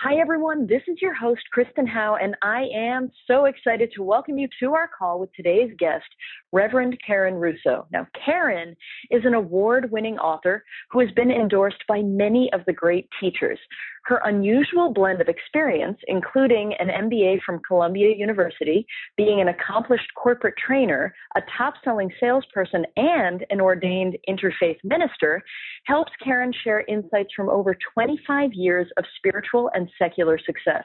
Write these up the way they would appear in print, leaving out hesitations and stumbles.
Hi, everyone. This is your host, Kristen Howe, and I am so excited to welcome you to our call with today's guest, Reverend Karen Russo. Now, Karen is an award-winning author who has been endorsed by many of the great teachers. Her unusual blend of experience, including an MBA from Columbia University, being an accomplished corporate trainer, a top-selling salesperson, and an ordained interfaith minister, helps Karen share insights from over 25 years of spiritual and secular success.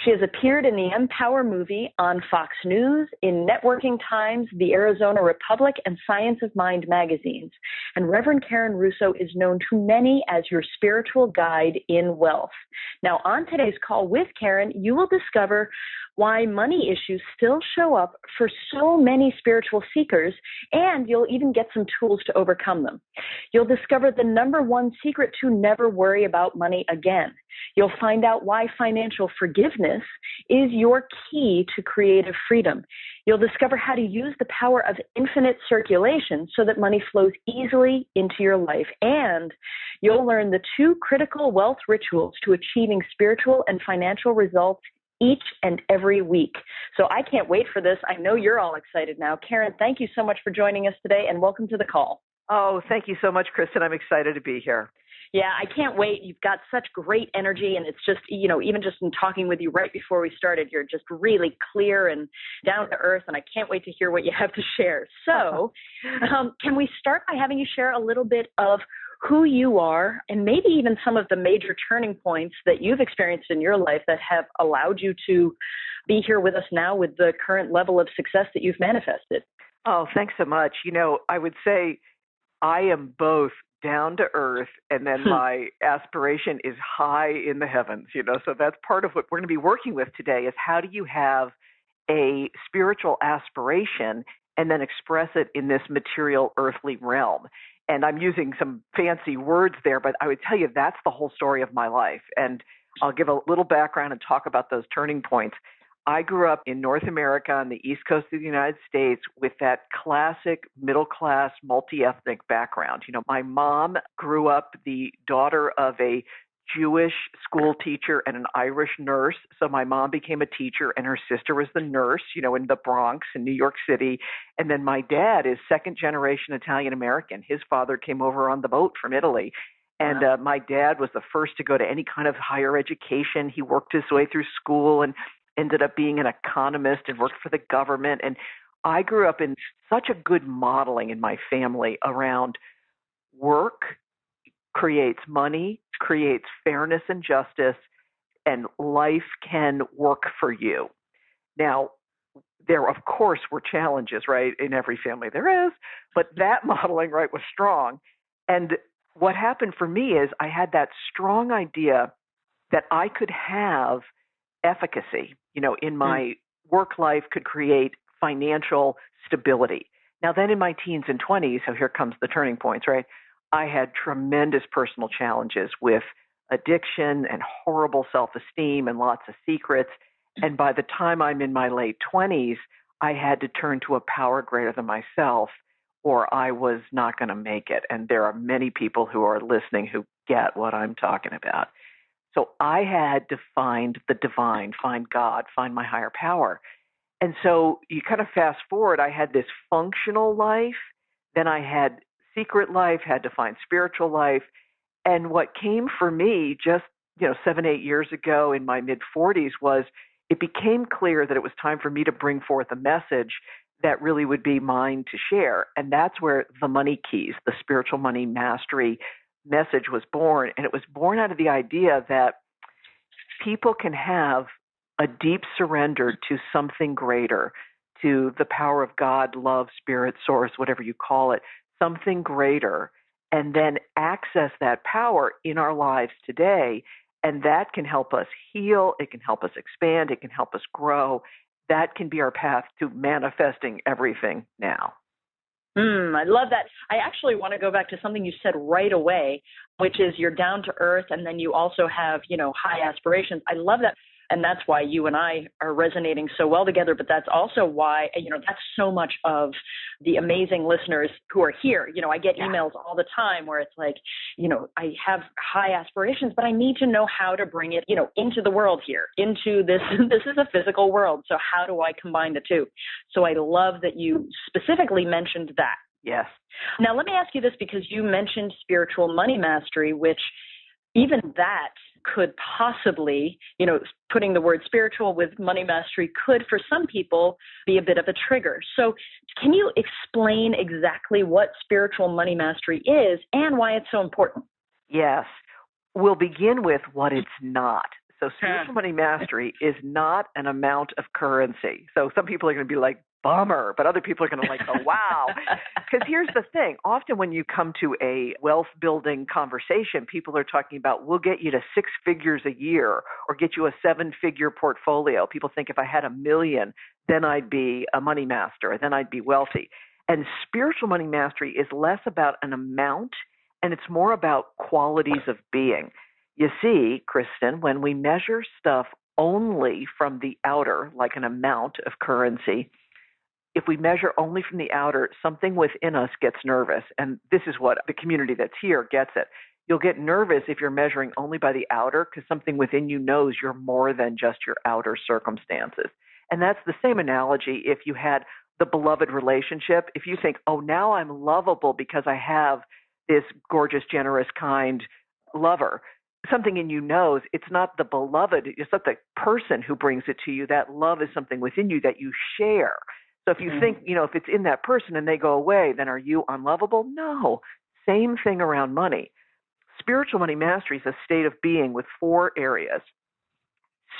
She has appeared in the MPower movie, on Fox News, in Networking Times, the Arizona Republic, and Science of Mind magazines. And Reverend Karen Russo is known to many as your spiritual guide in wealth. Now, on today's call with Karen, you will discover why money issues still show up for so many spiritual seekers, and you'll even get some tools to overcome them. You'll discover the number one secret to never worry about money again. You'll find out why financial forgiveness is your key to creative freedom. You'll discover how to use the power of infinite circulation so that money flows easily into your life. And you'll learn the two critical wealth rituals to achieving spiritual and financial results each and every week. So I can't wait for this. I know you're all excited now. Karen, thank you so much for joining us today, and welcome to the call. Oh, thank you so much, Kristen. I'm excited to be here. Yeah, I can't wait. You've got such great energy, and it's just, even just in talking with you right before we started, you're just really clear and down to earth, and I can't wait to hear what you have to share. So can we start by having you share a little bit of who you are and maybe even some of the major turning points that you've experienced in your life that have allowed you to be here with us now with the current level of success that you've manifested? Oh, thanks so much. I would say I am both down to earth, and then my aspiration is high in the heavens, so that's part of what we're going to be working with today is how do you have a spiritual aspiration and then express it in this material earthly realm. And I'm using some fancy words there, but I would tell you that's the whole story of my life. And I'll give a little background and talk about those turning points. I grew up in North America on the East Coast of the United States with that classic middle-class, multi-ethnic background. My mom grew up the daughter of a Jewish school teacher and an Irish nurse. So my mom became a teacher and her sister was the nurse, in the Bronx in New York City. And then my dad is second generation Italian American. His father came over on the boat from Italy. And my dad was the first to go to any kind of higher education. He worked his way through school and ended up being an economist and worked for the government. And I grew up in such a good modeling in my family around work creates money, creates fairness and justice, and life can work for you. Now, there, of course, were challenges, right, in every family there is, but that modeling, right, was strong. And what happened for me is I had that strong idea that I could have efficacy, in my work life, could create financial stability. Now, then in my teens and 20s, so here comes the turning points, right? I had tremendous personal challenges with addiction and horrible self-esteem and lots of secrets. And by the time I'm in my late 20s, I had to turn to a power greater than myself, or I was not going to make it. And there are many people who are listening who get what I'm talking about. So I had to find the divine, find God, find my higher power. And so you kind of fast forward, I had this functional life, then I had secret life, had to find spiritual life. And what came for me just, 7, 8 years ago in my mid-40s was it became clear that it was time for me to bring forth a message that really would be mine to share. And that's where the money keys, the spiritual money mastery message was born. And it was born out of the idea that people can have a deep surrender to something greater, to the power of God, love, spirit, source, whatever you call it, something greater, and then access that power in our lives today. And that can help us heal. It can help us expand. It can help us grow. That can be our path to manifesting everything now. I love that. I actually want to go back to something you said right away, which is you're down to earth, and then you also have, high aspirations. I love that. And that's why you and I are resonating so well together. But that's also why, that's so much of the amazing listeners who are here. I get emails all the time where it's like, I have high aspirations, but I need to know how to bring it, into the world here, into this. This is a physical world. So how do I combine the two? So I love that you specifically mentioned that. Yes. Now, let me ask you this, because you mentioned spiritual money mastery, which even that could possibly, putting the word spiritual with money mastery could, for some people, be a bit of a trigger. So can you explain exactly what spiritual money mastery is and why it's so important? Yes. We'll begin with what it's not. So spiritual money mastery is not an amount of currency. So some people are going to be like, bummer, but other people are going to like, oh, wow. Because here's the thing. Often when you come to a wealth building conversation, people are talking about, we'll get you to 6 figures a year or get you a 7-figure portfolio. People think if I had $1 million, then I'd be a money master, then I'd be wealthy. And spiritual money mastery is less about an amount, and it's more about qualities of being. You see, Kristen, when we measure stuff only from the outer, like an amount of currency, if we measure only from the outer, something within us gets nervous. And this is what the community that's here gets it. You'll get nervous if you're measuring only by the outer, because something within you knows you're more than just your outer circumstances. And that's the same analogy if you had the beloved relationship. If you think, oh, now I'm lovable because I have this gorgeous, generous, kind lover, something in you knows it's not the beloved, it's not the person who brings it to you. That love is something within you that you share. So if you think, if it's in that person and they go away, then are you unlovable? No. Same thing around money. Spiritual money mastery is a state of being with 4 areas.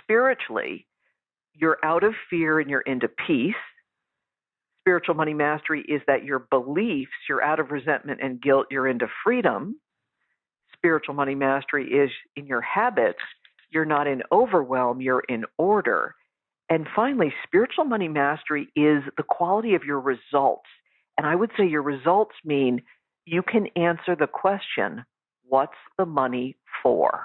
Spiritually, you're out of fear and you're into peace. Spiritual money mastery is that your beliefs, you're out of resentment and guilt, you're into freedom. Spiritual money mastery is in your habits, you're not in overwhelm, you're in order. And finally, spiritual money mastery is the quality of your results. And I would say your results mean you can answer the question, what's the money for?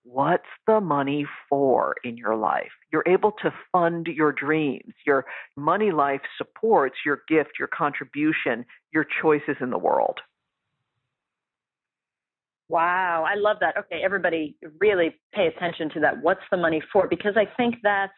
What's the money for in your life? You're able to fund your dreams. Your money life supports your gift, your contribution, your choices in the world. Wow, I love that. Okay, everybody really pay attention to that. What's the money for? Because I think that's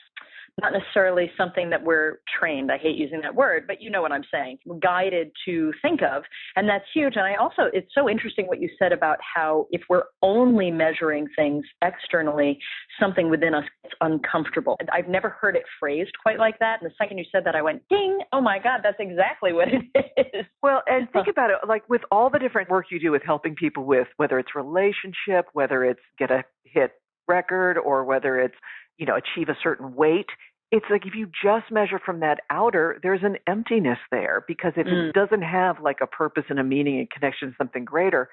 not necessarily something that we're trained. I hate using that word, but you know what I'm saying. We're guided to think of, and that's huge. And it's so interesting what you said about how if we're only measuring things externally, something within us gets uncomfortable. I've never heard it phrased quite like that. And the second you said that, I went, ding, oh my God, that's exactly what it is. Well, and think about it, like with all the different work you do with helping people with, whether it's relationship, whether it's get a hit record, or whether it's, achieve a certain weight, it's like if you just measure from that outer, there's an emptiness there, because if it doesn't have like a purpose and a meaning and connection to something greater,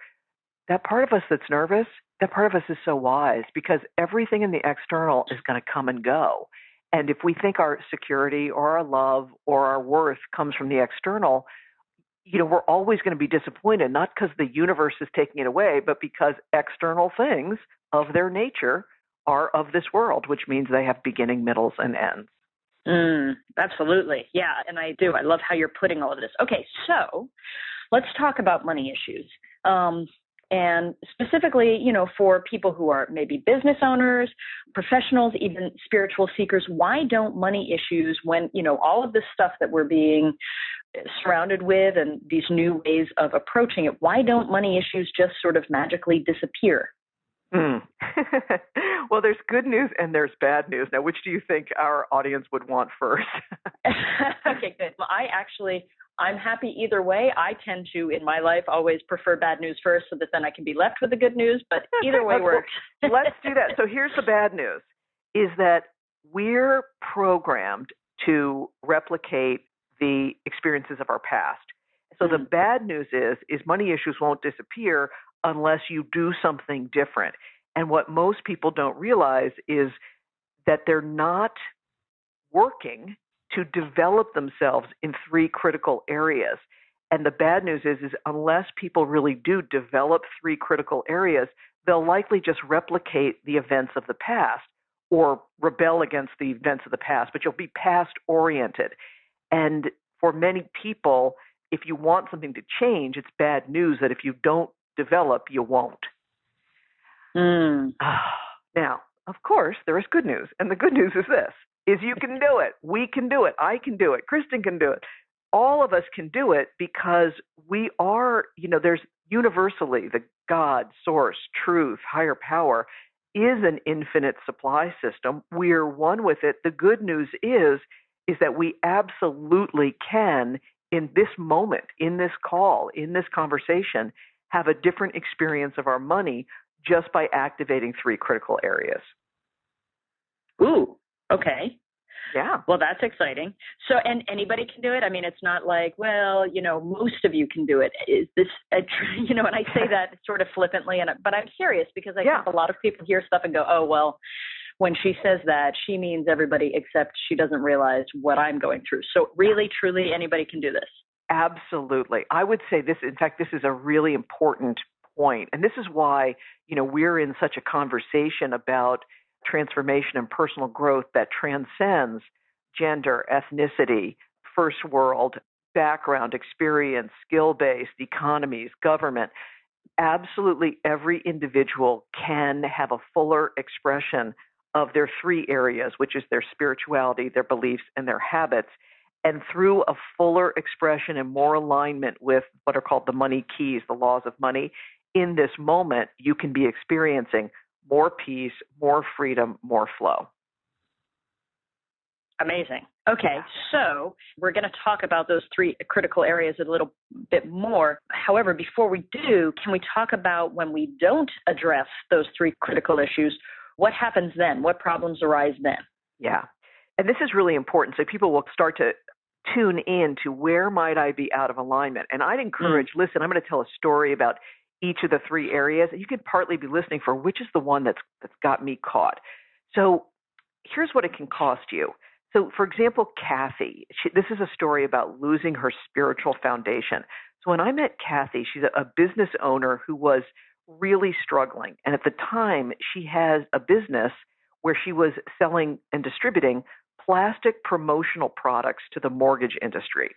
that part of us that's nervous, that part of us is so wise, because everything in the external is going to come and go. And if we think our security or our love or our worth comes from the external, we're always going to be disappointed, not because the universe is taking it away, but because external things of their nature are of this world, which means they have beginning, middles, and ends. Absolutely. Yeah, and I do. I love how you're putting all of this. Okay, so let's talk about money issues. And specifically, for people who are maybe business owners, professionals, even spiritual seekers, why don't money issues, when, all of this stuff that we're being surrounded with and these new ways of approaching it, why don't money issues just sort of magically disappear? Well, there's good news and there's bad news. Now, which do you think our audience would want first? Okay, good. Well, I'm happy either way. I tend to, in my life, always prefer bad news first so that then I can be left with the good news, but either way works. Let's do that. So here's the bad news, is that we're programmed to replicate the experiences of our past. So the bad news is money issues won't disappear unless you do something different. And what most people don't realize is that they're not working to develop themselves in 3 critical areas. And the bad news is unless people really do develop 3 critical areas, they'll likely just replicate the events of the past or rebel against the events of the past, but you'll be past-oriented. And for many people, if you want something to change, it's bad news that if you don't develop, you won't. Now, of course, there is good news. And the good news is this, is you can do it. We can do it. I can do it. Kristen can do it. All of us can do it because we are, there's universally the God, source, truth, higher power is an infinite supply system. We're one with it. The good news is that we absolutely can, in this moment, in this call, in this conversation, have a different experience of our money just by activating 3 critical areas. Ooh, okay. Yeah. Well, that's exciting. So, and anybody can do it? I mean, it's not like, well, most of you can do it. Is this, and I say that sort of flippantly, but I'm curious because I think a lot of people hear stuff and go, oh, well, when she says that, she means everybody except she doesn't realize what I'm going through. So really, truly, anybody can do this. Absolutely. I would say this, in fact, this is a really important point. And this is why, we're in such a conversation about transformation and personal growth that transcends gender, ethnicity, first world, background, experience, skill-based, economies, government. Absolutely every individual can have a fuller expression of their 3 areas, which is their spirituality, their beliefs, and their habits. And through a fuller expression and more alignment with what are called the money keys, the laws of money, in this moment, you can be experiencing more peace, more freedom, more flow. Amazing. Okay, so we're going to talk about those 3 critical areas a little bit more. However, before we do, can we talk about when we don't address those 3 critical issues, what happens then? What problems arise then? Yeah, and this is really important. So people will start to tune in to where might I be out of alignment. And I'd encourage, listen, I'm going to tell a story about each of the 3 areas. And you can partly be listening for which is the one that's got me caught. So here's what it can cost you. So, for example, Kathy, this is a story about losing her spiritual foundation. So when I met Kathy, she's a business owner who was really struggling. And at the time, she has a business where she was selling and distributing plastic promotional products to the mortgage industry.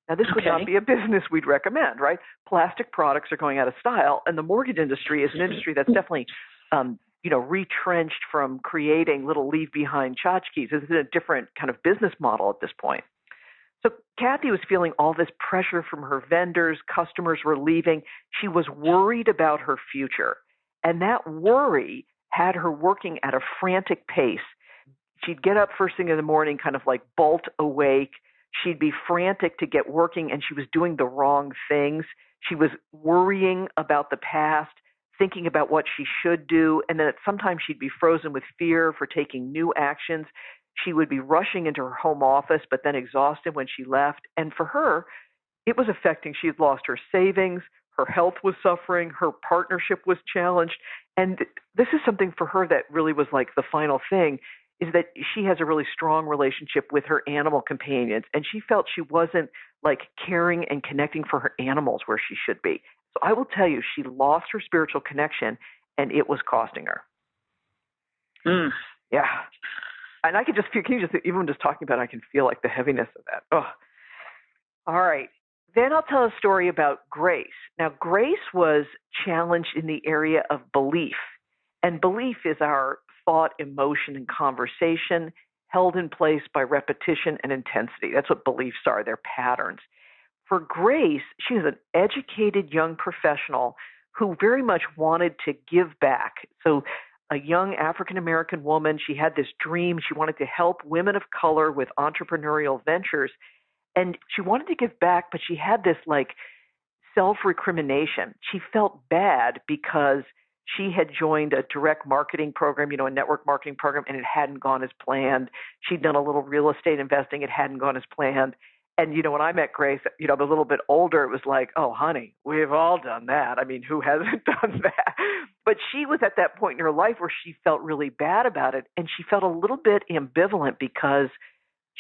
Now, this would not be a business we'd recommend, right? Plastic products are going out of style, and the mortgage industry is an industry that's definitely retrenched from creating little leave-behind tchotchkes. This is a different kind of business model at this point. So Kathy was feeling all this pressure from her vendors. Customers were leaving. She was worried about her future. And that worry had her working at a frantic pace. She'd get up first thing in the morning, kind of like bolt awake. She'd be frantic to get working, and she was doing the wrong things. She was worrying about the past, thinking about what she should do, and then sometimes she'd be frozen with fear for taking new actions. She would be rushing into her home office, but then exhausted when she left. And for her, it was affecting. She had lost her savings, her health was suffering, her partnership was challenged. And this is something for her that really was like the final thing, is that she has a really strong relationship with her animal companions, and she felt she wasn't like caring and connecting for her animals where she should be. So I will tell you, she lost her spiritual connection, and it was costing her. Yeah. And I could just feel, even just talking about it, I can feel like the heaviness of that. Oh. All right. Then I'll tell a story about Grace. Now, Grace was challenged in the area of belief. And belief is our thought, emotion, and conversation held in place by repetition and intensity. That's what beliefs are. They're patterns. For Grace, she was an educated young professional who very much wanted to give back. So a young African-American woman, she had this dream. She wanted to help women of color with entrepreneurial ventures. And she wanted to give back, but she had this like self-recrimination. She felt bad because she had joined a direct marketing program, a network marketing program, and it hadn't gone as planned. She'd done a little real estate investing. It hadn't gone as planned. And, when I met Grace, a little bit older, it was like, oh, honey, we've all done that. I mean, who hasn't done that? But she was at that point in her life where she felt really bad about it. And she felt a little bit ambivalent because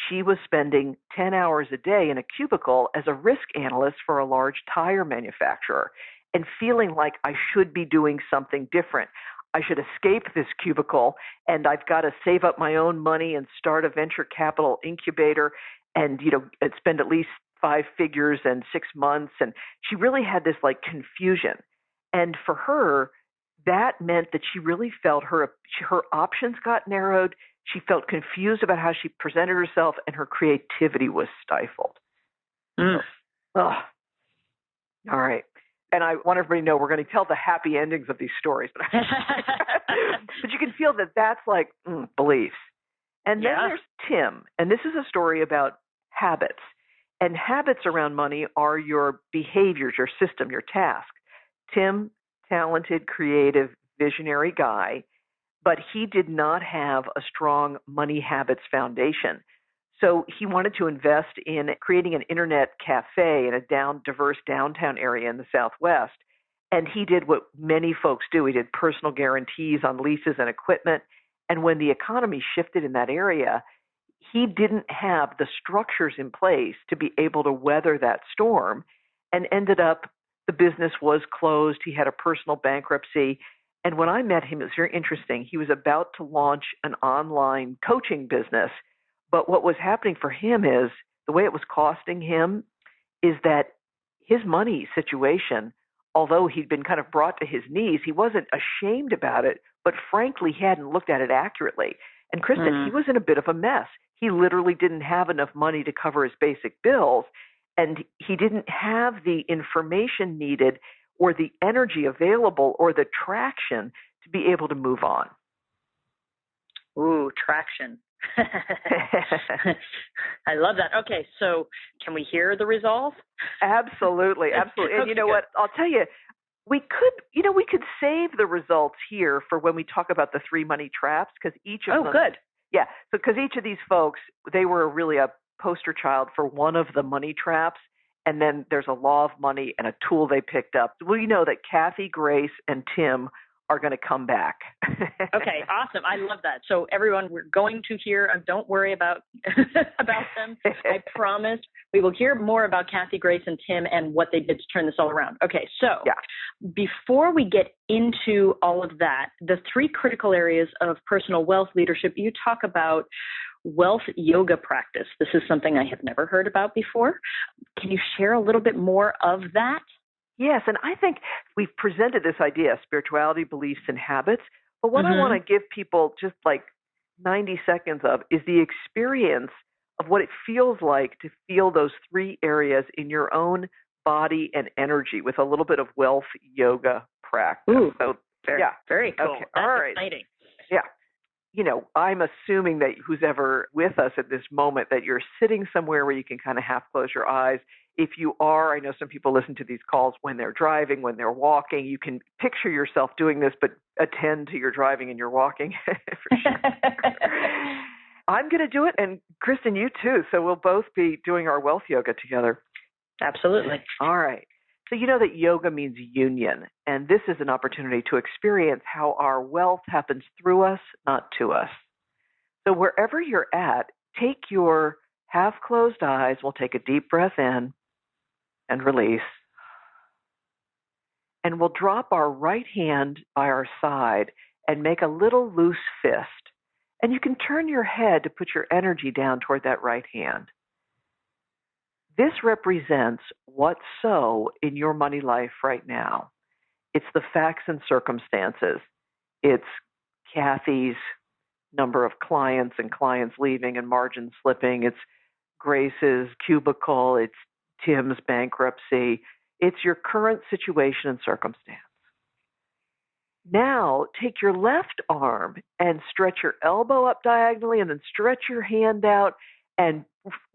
she was spending 10 hours a day in a cubicle as a risk analyst for a large tire manufacturer. and feeling like I should be doing something different. I should escape this cubicle, and I've got to save up my own money and start a venture capital incubator and, and spend at least 5 figures and 6 months. And she really had this like confusion. And for her, that meant that she really felt her options got narrowed. She felt confused about how she presented herself, and her creativity was stifled. Mm. Oh. All right. And I want everybody to know we're going to tell the happy endings of these stories. But you can feel that that's like beliefs. And then there's Tim. And this is a story about habits. And habits around money are your behaviors, your system, your task. Tim, talented, creative, visionary guy, but he did not have a strong money habits foundation. So he wanted to invest in creating an internet cafe in a diverse downtown area in the Southwest. And he did what many folks do. He did personal guarantees on leases and equipment. And when the economy shifted in that area, he didn't have the structures in place to be able to weather that storm, and ended up the business was closed. He had a personal bankruptcy. And when I met him, it was very interesting. He was about to launch an online coaching business. But what was happening for him is the way it was costing him is that his money situation, although he'd been kind of brought to his knees, he wasn't ashamed about it, but frankly, he hadn't looked at it accurately. And Kristen, he was in a bit of a mess. He literally didn't have enough money to cover his basic bills, and he didn't have the information needed or the energy available or the traction to be able to move on. Ooh, traction. I love that. Okay, so can we hear the resolve? Absolutely, absolutely. And Okay, you know good. what? I'll tell you, we could save the results here for when we talk about the 3 money traps, because each of them. Oh, good. Yeah, so because each of these folks, they were really a poster child for one of the money traps, and then there's a law of money and a tool they picked up. Well, you know that Kathy, Grace, and Tim are going to come back. Okay, awesome. I love that. So everyone, we're going to hear, don't worry about about them. I promise we will hear more about Kathy, Grace, and Tim and what they did to turn this all around. Okay, so before we get into all of that, the 3 critical areas of personal wealth leadership, you talk about wealth yoga practice. This is something I have never heard about before. Can you share a little bit more of that? Yes, and I think we've presented this idea, spirituality, beliefs, and habits. But what I want to give people just like 90 seconds of is the experience of what it feels like to feel those 3 areas in your own body and energy with a little bit of wealth yoga practice. Ooh, so, very cool. Okay. That's all right. exciting. Yeah. I'm assuming that who's ever with us at this moment, that you're sitting somewhere where you can kind of half close your eyes. If you are, I know some people listen to these calls when they're driving, when they're walking. You can picture yourself doing this, but attend to your driving and your walking. For sure. I'm going to do it, and Kristen, you too. So we'll both be doing our wealth yoga together. Absolutely. All right. So you know that yoga means union, and this is an opportunity to experience how our wealth happens through us, not to us. So wherever you're at, take your half-closed eyes. We'll take a deep breath in and release. And we'll drop our right hand by our side and make a little loose fist. And you can turn your head to put your energy down toward that right hand. This represents what's so in your money life right now. It's the facts and circumstances. It's Kathy's number of clients and clients leaving and margin slipping. It's Grace's cubicle. It's Tim's bankruptcy. It's your current situation and circumstance. Now, take your left arm and stretch your elbow up diagonally, and then stretch your hand out and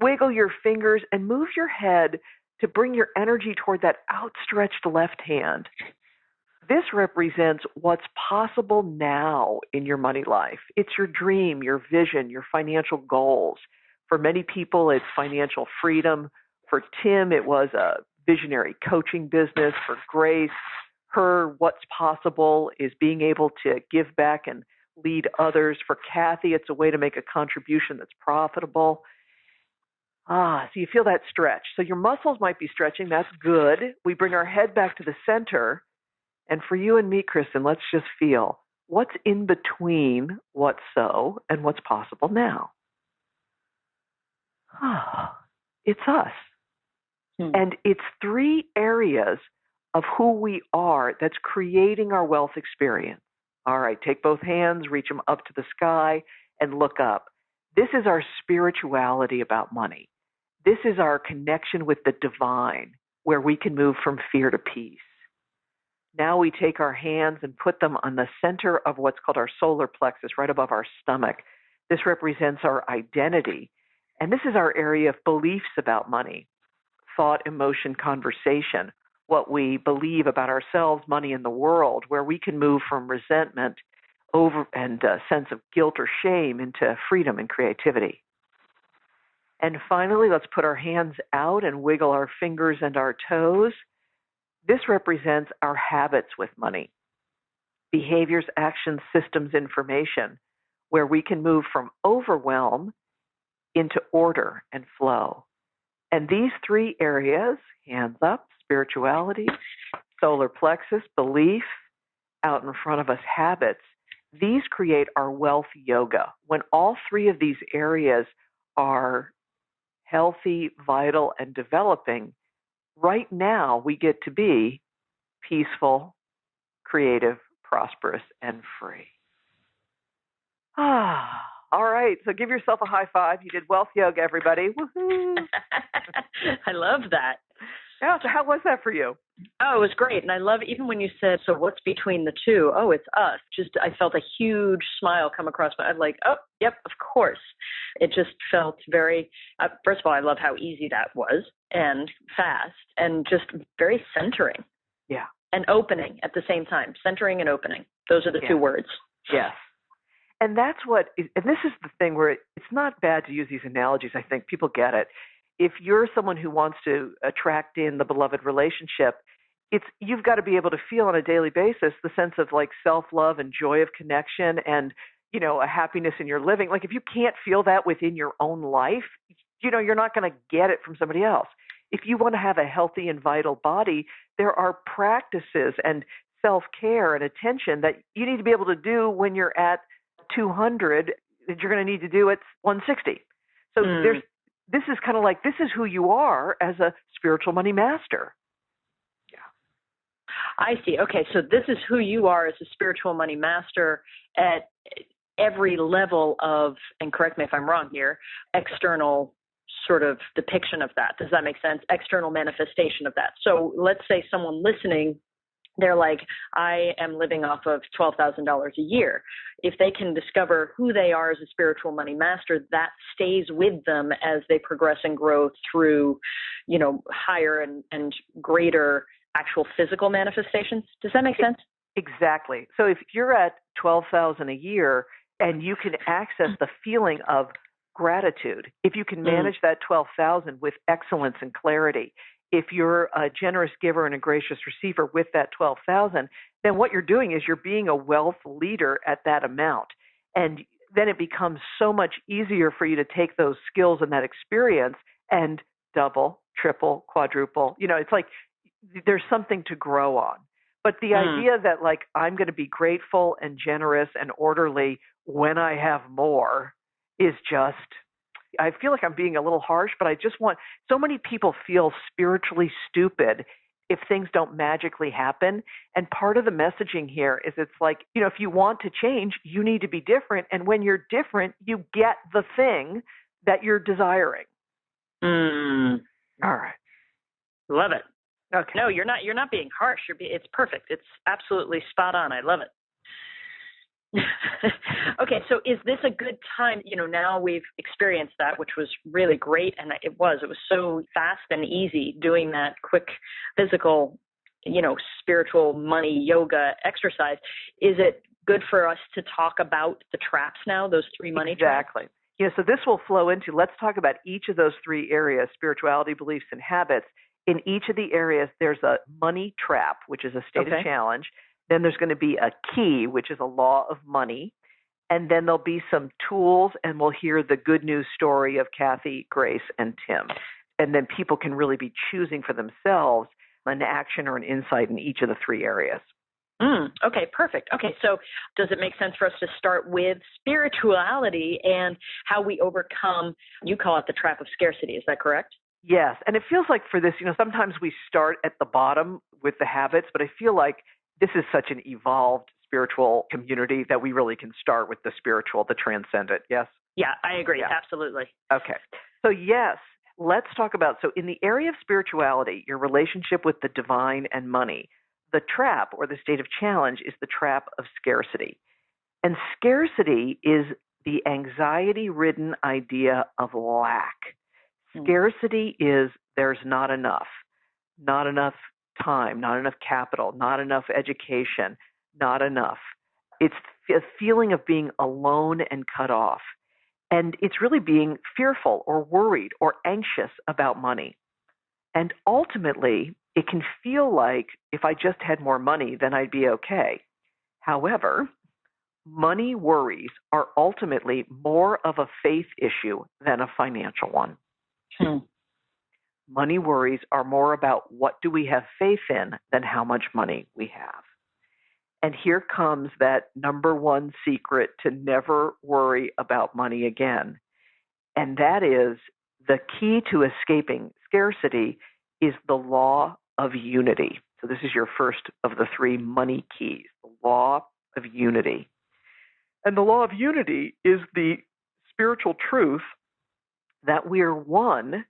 wiggle your fingers and move your head to bring your energy toward that outstretched left hand. This represents what's possible now in your money life. It's your dream, your vision, your financial goals. For many people, it's financial freedom. For Tim, it was a visionary coaching business. For Grace, her what's possible is being able to give back and lead others. For Kathy, it's a way to make a contribution that's profitable. So you feel that stretch. So your muscles might be stretching. That's good. We bring our head back to the center. And for you and me, Kristen, let's just feel what's in between what's so and what's possible now. It's us. And it's three areas of who we are that's creating our wealth experience. All right, take both hands, reach them up to the sky, and look up. This is our spirituality about money. This is our connection with the divine, where we can move from fear to peace. Now we take our hands and put them on the center of what's called our solar plexus, right above our stomach. This represents our identity. And this is our area of beliefs about money, thought, emotion, conversation, what we believe about ourselves, money, and the world, where we can move from resentment over and a sense of guilt or shame into freedom and creativity. And finally, let's put our hands out and wiggle our fingers and our toes. This represents our habits with money, behaviors, actions, systems, information, where we can move from overwhelm into order and flow. And these three areas, hands up, spirituality, solar plexus, belief, out in front of us, habits, these create our wealth yoga. When all three of these areas are healthy, vital, and developing, right now we get to be peaceful, creative, prosperous, and free. All right. So give yourself a high five. You did wealth yoga, everybody. Woohoo! I love that. Yeah. So how was that for you? Oh, it was great. And I love even when you said, so what's between the two? Oh, it's us. Just, I felt a huge smile come across my, I'm like, oh, yep, of course. It just felt very, first of all, I love how easy that was and fast and just very centering. Yeah. And opening at the same time. Centering and opening. Those are the two words. Yes. And that's what, and this is the thing where it's not bad to use these analogies. I think people get it. If you're someone who wants to attract in the beloved relationship, you've got to be able to feel on a daily basis the sense of like self-love and joy of connection and, a happiness in your living. Like if you can't feel that within your own life, you're not going to get it from somebody else. If you want to have a healthy and vital body, there are practices and self-care and attention that you need to be able to do when you're at 200 that you're going to need to do at 160. So this is kind of like, this is who you are as a spiritual money master. Yeah. I see. Okay. So this is who you are as a spiritual money master at every level of, and correct me if I'm wrong here, external sort of depiction of that. Does that make sense? External manifestation of that. So let's say someone listening, they're like, I am living off of $12,000 a year. If they can discover who they are as a spiritual money master, that stays with them as they progress and grow through, higher and greater actual physical manifestations. Does that make sense? Exactly. So if you're at $12,000 a year and you can access the feeling of gratitude, if you can manage that $12,000 with excellence and clarity, if you're a generous giver and a gracious receiver with that $12,000, then what you're doing is you're being a wealth leader at that amount. And then it becomes so much easier for you to take those skills and that experience and double, triple, quadruple. It's like there's something to grow on. But the idea that like I'm going to be grateful and generous and orderly when I have more is just, I feel like I'm being a little harsh, but so many people feel spiritually stupid if things don't magically happen. And part of the messaging here is it's like, if you want to change, you need to be different. And when you're different, you get the thing that you're desiring. All right. Love it. Okay. No, you're not being harsh. It's perfect. It's absolutely spot on. I love it. Okay, so is this a good time? Now we've experienced that, which was really great, and it was so fast and easy doing that quick physical, spiritual money yoga exercise. Is it good for us to talk about the traps now, those three money traps? Exactly. Yeah, so this will flow into, let's talk about each of those three areas, spirituality, beliefs, and habits. In each of the areas, there's a money trap, which is a state of challenge. Then there's going to be a key, which is a law of money. And then there'll be some tools, and we'll hear the good news story of Kathy, Grace, and Tim. And then people can really be choosing for themselves an action or an insight in each of the three areas. Okay, perfect. Okay, so does it make sense for us to start with spirituality and how we overcome, you call it the trap of scarcity, is that correct? Yes, and it feels like for this, sometimes we start at the bottom with the habits, but I feel like this is such an evolved spiritual community that we really can start with the spiritual, the transcendent, yes? Yeah, I agree, Yeah. Absolutely. Okay, so yes, let's talk about, so in the area of spirituality, your relationship with the divine and money, the trap or the state of challenge is the trap of scarcity. And scarcity is the anxiety-ridden idea of lack. Scarcity is there's not enough time, not enough capital, not enough education, not enough. It's a feeling of being alone and cut off. And it's really being fearful or worried or anxious about money. And ultimately, it can feel like if I just had more money, then I'd be okay. However, money worries are ultimately more of a faith issue than a financial one. Money worries are more about what do we have faith in than how much money we have. And here comes that number one secret to never worry about money again. And that is the key to escaping scarcity is the law of unity. So this is your first of the three money keys, the law of unity. And the law of unity is the spiritual truth that we are one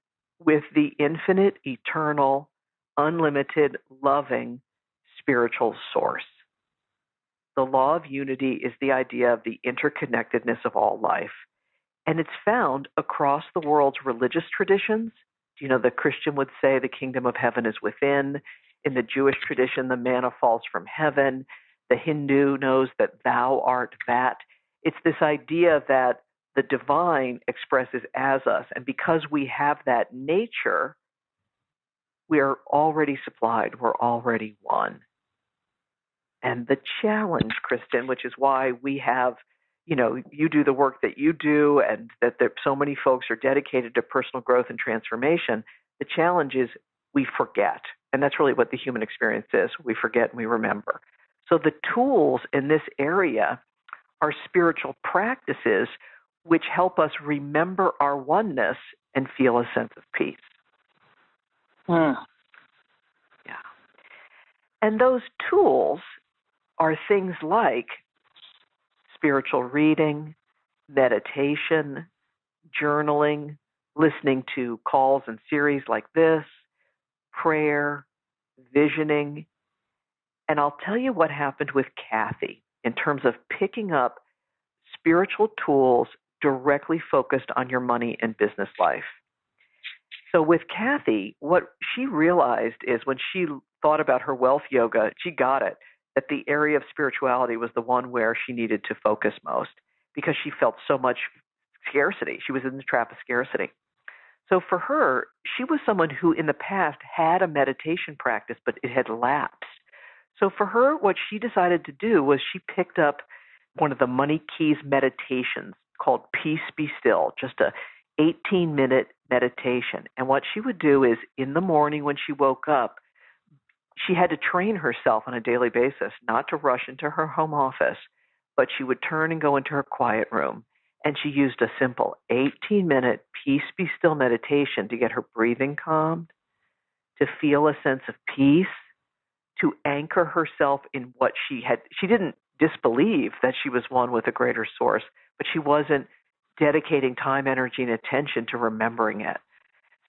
with the infinite, eternal, unlimited, loving spiritual source. The law of unity is the idea of the interconnectedness of all life. And it's found across the world's religious traditions. The Christian would say the kingdom of heaven is within. In the Jewish tradition, the manna falls from heaven. The Hindu knows that thou art that. It's this idea that the divine expresses as us. And because we have that nature, we are already supplied. We're already one. And the challenge, Kristen, which is why we have, you do the work that you do and that so many folks are dedicated to personal growth and transformation. The challenge is we forget. And that's really what the human experience is. We forget and we remember. So the tools in this area are spiritual practices which help us remember our oneness and feel a sense of peace. Yeah. And those tools are things like spiritual reading, meditation, journaling, listening to calls and series like this, prayer, visioning. And I'll tell you what happened with Kathy in terms of picking up spiritual tools directly focused on your money and business life. So with Kathy, what she realized is when she thought about her wealth yoga, she got it, that the area of spirituality was the one where she needed to focus most because she felt so much scarcity. She was in the trap of scarcity. So for her, she was someone who in the past had a meditation practice, but it had lapsed. So for her, what she decided to do was she picked up one of the Money Keys meditations called Peace Be Still, just a 18-minute meditation. And what she would do is in the morning when she woke up, she had to train herself on a daily basis not to rush into her home office, but she would turn and go into her quiet room. And she used a simple 18-minute Peace Be Still meditation to get her breathing calmed, to feel a sense of peace, to anchor herself in what she had. She didn't disbelieve that she was one with a greater source, but she wasn't dedicating time, energy, and attention to remembering it.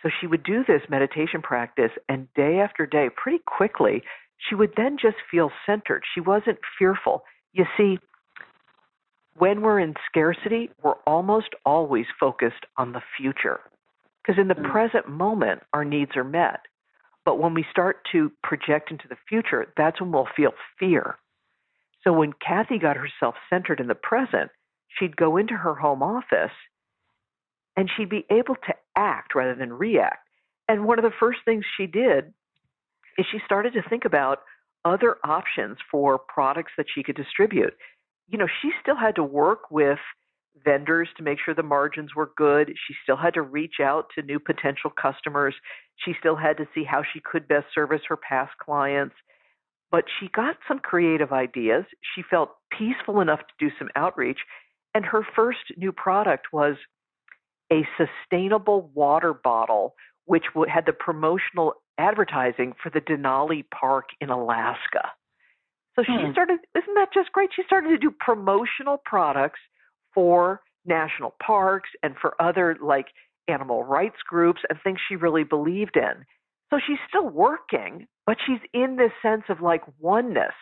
So she would do this meditation practice, and day after day, pretty quickly, she would then just feel centered. She wasn't fearful. You see, when we're in scarcity, we're almost always focused on the future, because in the present moment, our needs are met. But when we start to project into the future, that's when we'll feel fear. So when Kathy got herself centered in the present, she'd go into her home office and she'd be able to act rather than react. And one of the first things she did is she started to think about other options for products that she could distribute. she still had to work with vendors to make sure the margins were good. She still had to reach out to new potential customers. She still had to see how she could best service her past clients. But she got some creative ideas. She felt peaceful enough to do some outreach. And her first new product was a sustainable water bottle, which had the promotional advertising for the Denali Park in Alaska. So she started, isn't that just great? She started to do promotional products for national parks and for other like animal rights groups and things she really believed in. So she's still working, but she's in this sense of like oneness.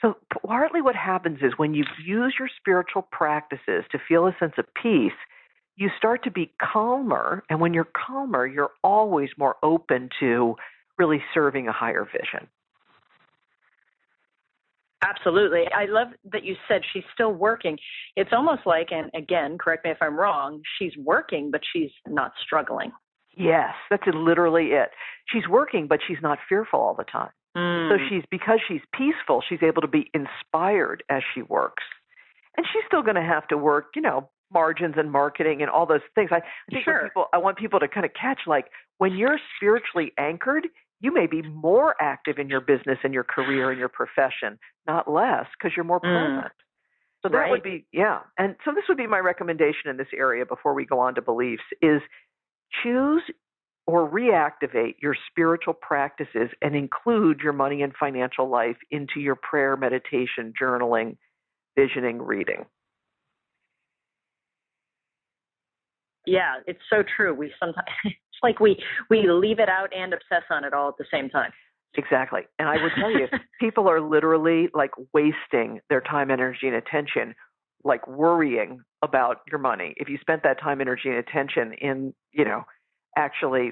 So partly what happens is when you use your spiritual practices to feel a sense of peace, you start to be calmer. And when you're calmer, you're always more open to really serving a higher vision. Absolutely. I love that you said she's still working. It's almost like, and again, correct me if I'm wrong, she's working, but she's not struggling. Yes, that's literally it. She's working, but she's not fearful all the time. So because she's peaceful, she's able to be inspired as she works. And she's still going to have to work, margins and marketing and all those things. I think I want people to kind of catch, like, when you're spiritually anchored, you may be more active in your business and your career and your profession, not less, because you're more present. So that would be, And so this would be my recommendation in this area before we go on to beliefs is choose or reactivate your spiritual practices and include your money and financial life into your prayer, meditation, journaling, visioning, reading. Yeah, it's so true. We sometimes it's like we leave it out and obsess on it all at the same time. Exactly. And I would tell you, people are literally like wasting their time, energy, and attention, like worrying about your money. If you spent that time, energy, and attention in, actually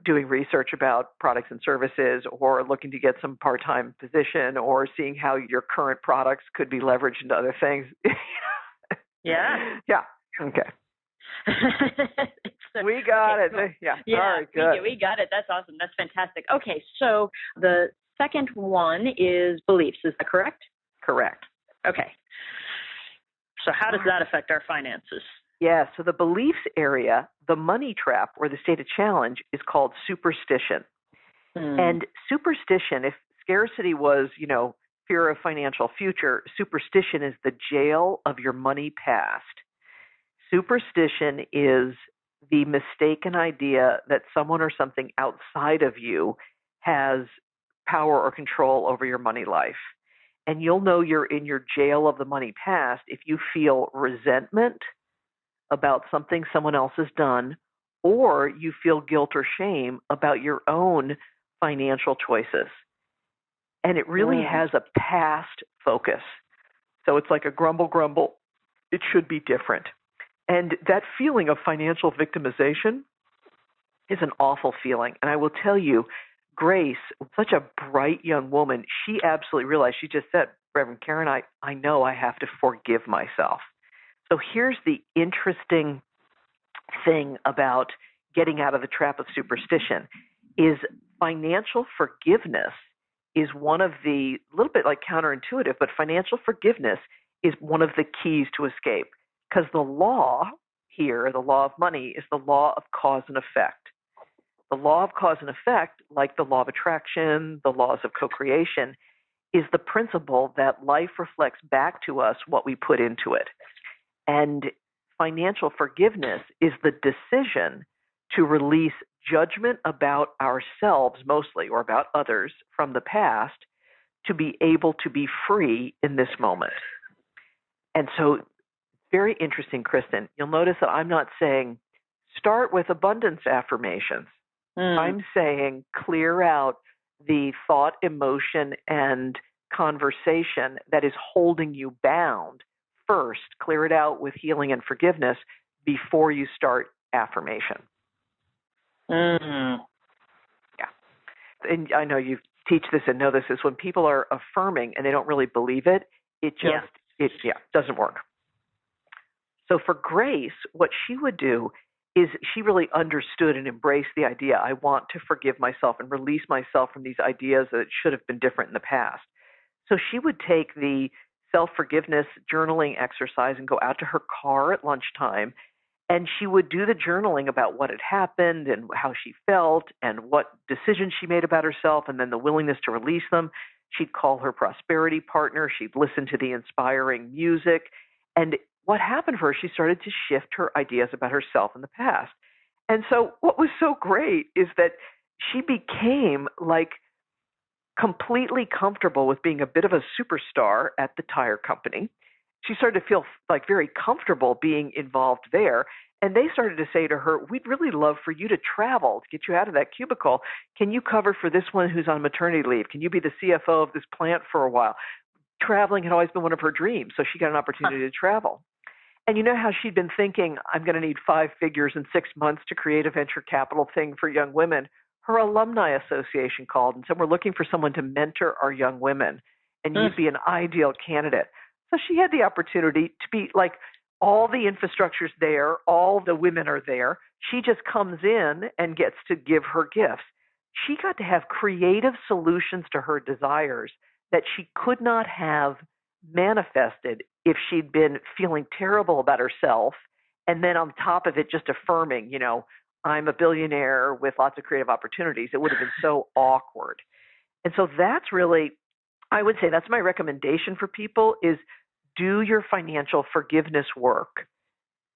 doing research about products and services or looking to get some part-time position or seeing how your current products could be leveraged into other things. Yeah. Yeah. Okay. We got it. Cool. Yeah. Yeah. All right, good. We got it. That's awesome. That's fantastic. Okay. So the second one is beliefs. Is that correct? Correct. Okay. So how does that affect our finances? Yeah. So the beliefs area, the money trap or the state of challenge is called superstition. And superstition, if scarcity was, fear of financial future, superstition is the jail of your money past. Superstition is the mistaken idea that someone or something outside of you has power or control over your money life. And you'll know you're in your jail of the money past if you feel resentment about something someone else has done, or you feel guilt or shame about your own financial choices. And it really has a past focus. So it's like a grumble, grumble. It should be different. And that feeling of financial victimization is an awful feeling. And I will tell you, Grace, such a bright young woman, she absolutely realized, she just said, Reverend Karen, I know I have to forgive myself. So here's the interesting thing about getting out of the trap of superstition is financial forgiveness is one of the, a little bit like counterintuitive, but financial forgiveness is one of the keys to escape. Because the law here, the law of money, is the law of cause and effect. The law of cause and effect, like the law of attraction, the laws of co-creation, is the principle that life reflects back to us what we put into it. And financial forgiveness is the decision to release judgment about ourselves mostly, or about others from the past, to be able to be free in this moment. And so, very interesting, Kristen. You'll notice that I'm not saying start with abundance affirmations. I'm saying clear out the thought, emotion, and conversation that is holding you bound first. Clear it out with healing and forgiveness before you start affirmation. Yeah. And I know you teach this and know this is when people are affirming and they don't really believe it, it doesn't work. So for Grace, what she would do is she really understood and embraced the idea, I want to forgive myself and release myself from these ideas that it should have been different in the past. So she would take the self-forgiveness journaling exercise and go out to her car at lunchtime. And she would do the journaling about what had happened and how she felt and what decisions she made about herself and then the willingness to release them. She'd call her prosperity partner. She'd listen to the inspiring music. And what happened for her, she started to shift her ideas about herself in the past. And so what was so great is that she became like completely comfortable with being a bit of a superstar at the tire company. She started to feel like very comfortable being involved there. And they started to say to her, we'd really love for you to travel to get you out of that cubicle. Can you cover for this one who's on maternity leave? Can you be the CFO of this plant for a while? Traveling had always been one of her dreams, so she got an opportunity to travel. And you know how she'd been thinking, I'm going to need 5 figures in 6 months to create a venture capital thing for young women. Her alumni association called and said, we're looking for someone to mentor our young women, and you'd be an ideal candidate. So she had the opportunity to be like, all the infrastructure's there, all the women are there. She just comes in and gets to give her gifts. She got to have creative solutions to her desires that she could not have manifested if she'd been feeling terrible about herself. And then on top of it, just affirming, you know, I'm a billionaire with lots of creative opportunities. It would have been so awkward. And so that's really, I would say that's my recommendation for people is do your financial forgiveness work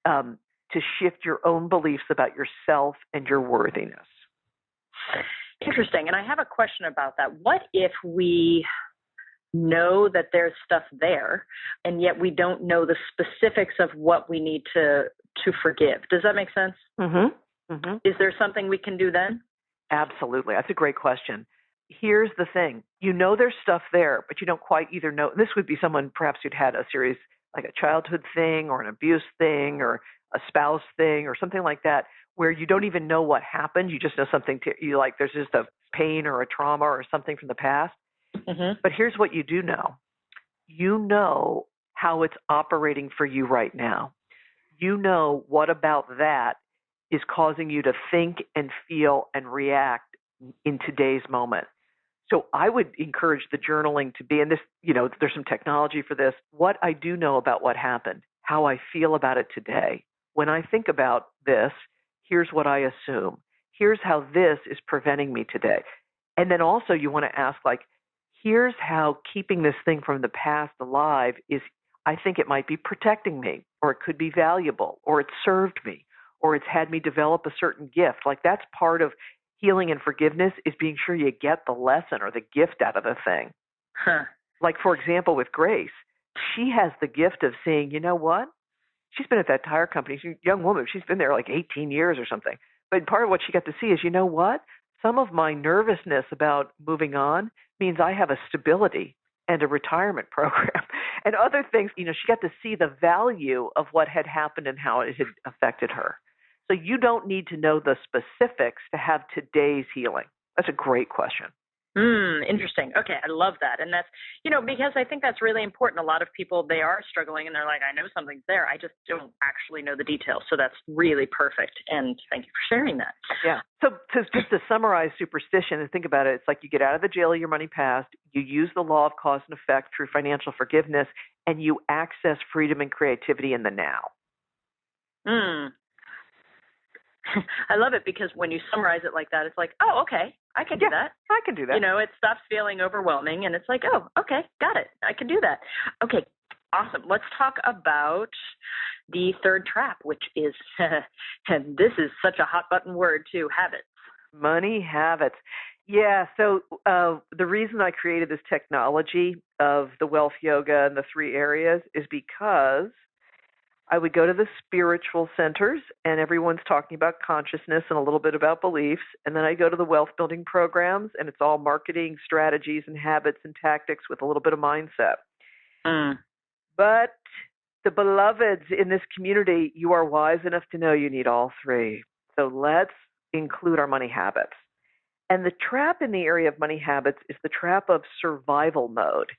to shift your own beliefs about yourself and your worthiness. Interesting. And I have a question about that. What if we know that there's stuff there, and yet we don't know the specifics of what we need to forgive? Does that make sense? Mm-hmm. Mm-hmm. Is there something we can do then? Absolutely. That's a great question. Here's the thing. You know there's stuff there, but you don't quite either know. This would be someone perhaps who'd had a series, like a childhood thing or an abuse thing or a spouse thing or something like that, where you don't even know what happened. You just know something you like, there's just a pain or a trauma or something from the past. Mm-hmm. But here's what you do know. You know how it's operating for you right now. You know what about that is causing you to think and feel and react in today's moment. So I would encourage the journaling to be, and this, you know, there's some technology for this, what I do know about what happened, how I feel about it today. When I think about this, here's what I assume. Here's how this is preventing me today. And then also you want to ask, like, here's how keeping this thing from the past alive is, I think it might be protecting me, or it could be valuable, or it served me, or it's had me develop a certain gift. Like that's part of healing and forgiveness is being sure you get the lesson or the gift out of the thing. Huh. Like, for example, with Grace, she has the gift of seeing, you know what? She's been at that tire company. She's a young woman. She's been there like 18 years or something. But part of what she got to see is, you know what? Some of my nervousness about moving on means I have a stability and a retirement program and other things. You know, she got to see the value of what had happened and how it had affected her. So you don't need to know the specifics to have today's healing. That's a great question. Interesting. Okay, I love that. And that's, you know, because I think that's really important. A lot of people, they are struggling and they're like, I know something's there. I just don't actually know the details. So that's really perfect. And thank you for sharing that. Yeah. So just to summarize superstition and think about it, it's like you get out of the jail of your money past, you use the law of cause and effect through financial forgiveness, and you access freedom and creativity in the now. I love it because when you summarize it like that, it's like, oh, okay, I can do that. I can do that. You know, it stops feeling overwhelming and it's like, oh, okay, got it. I can do that. Okay, awesome. Let's talk about the third trap, which is, and this is such a hot button word too, habits. Money habits. Yeah, so the reason I created this technology of the wealth yoga and the 3 areas is because I would go to the spiritual centers and everyone's talking about consciousness and a little bit about beliefs. And then I go to the wealth building programs and it's all marketing strategies and habits and tactics with a little bit of mindset. But the beloveds in this community, you are wise enough to know you need all 3. So let's include our money habits. And the trap in the area of money habits is the trap of survival mode.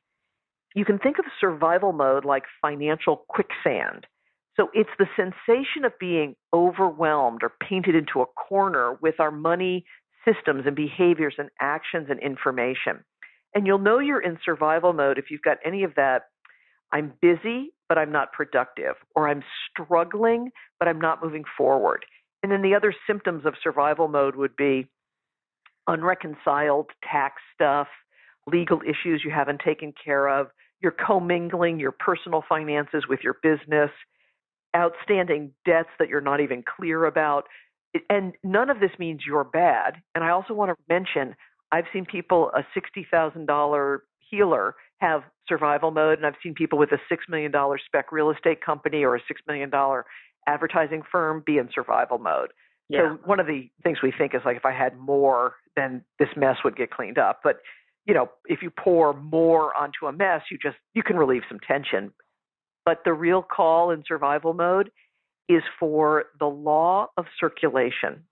You can think of survival mode like financial quicksand. So it's the sensation of being overwhelmed or painted into a corner with our money systems and behaviors and actions and information. And you'll know you're in survival mode if you've got any of that I'm busy, but I'm not productive, or I'm struggling, but I'm not moving forward. And then the other symptoms of survival mode would be unreconciled tax stuff, legal issues you haven't taken care of, you're commingling your personal finances with your business, outstanding debts that you're not even clear about. And none of this means you're bad. And I also want to mention, I've seen people, a $60,000 healer, have survival mode, and I've seen people with a $6 million spec real estate company or a $6 million advertising firm be in survival mode. Yeah. So one of the things we think is like, if I had more, then this mess would get cleaned up. But, you know, if you pour more onto a mess, you can relieve some tension. But the real call in survival mode is for the law of circulation.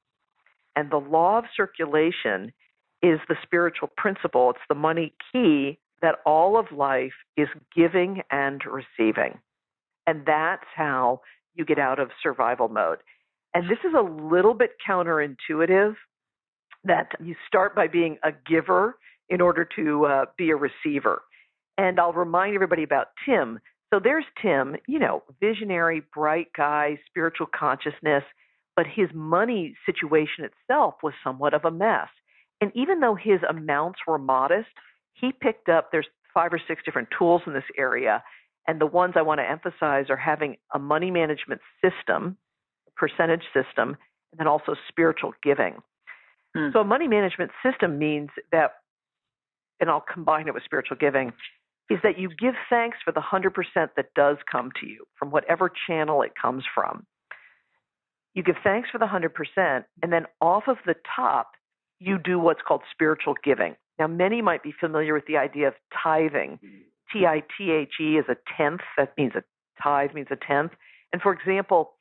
And the law of circulation is the spiritual principle. It's the money key that all of life is giving and receiving. And that's how you get out of survival mode. And this is a little bit counterintuitive, that you start by being a giver in order to be a receiver. And I'll remind everybody about Tim. So there's Tim, you know, visionary, bright guy, spiritual consciousness, but his money situation itself was somewhat of a mess. And even though his amounts were modest, he picked up, there's 5 or 6 different tools in this area, and the ones I want to emphasize are having a money management system, a percentage system, and then also spiritual giving. So a money management system means that, and I'll combine it with spiritual giving, is that you give thanks for the 100% that does come to you from whatever channel it comes from. You give thanks for the 100%, and then off of the top, you do what's called spiritual giving. Now, many might be familiar with the idea of tithing. T-I-T-H-E is a tenth. That means a tithe means a tenth. And for example,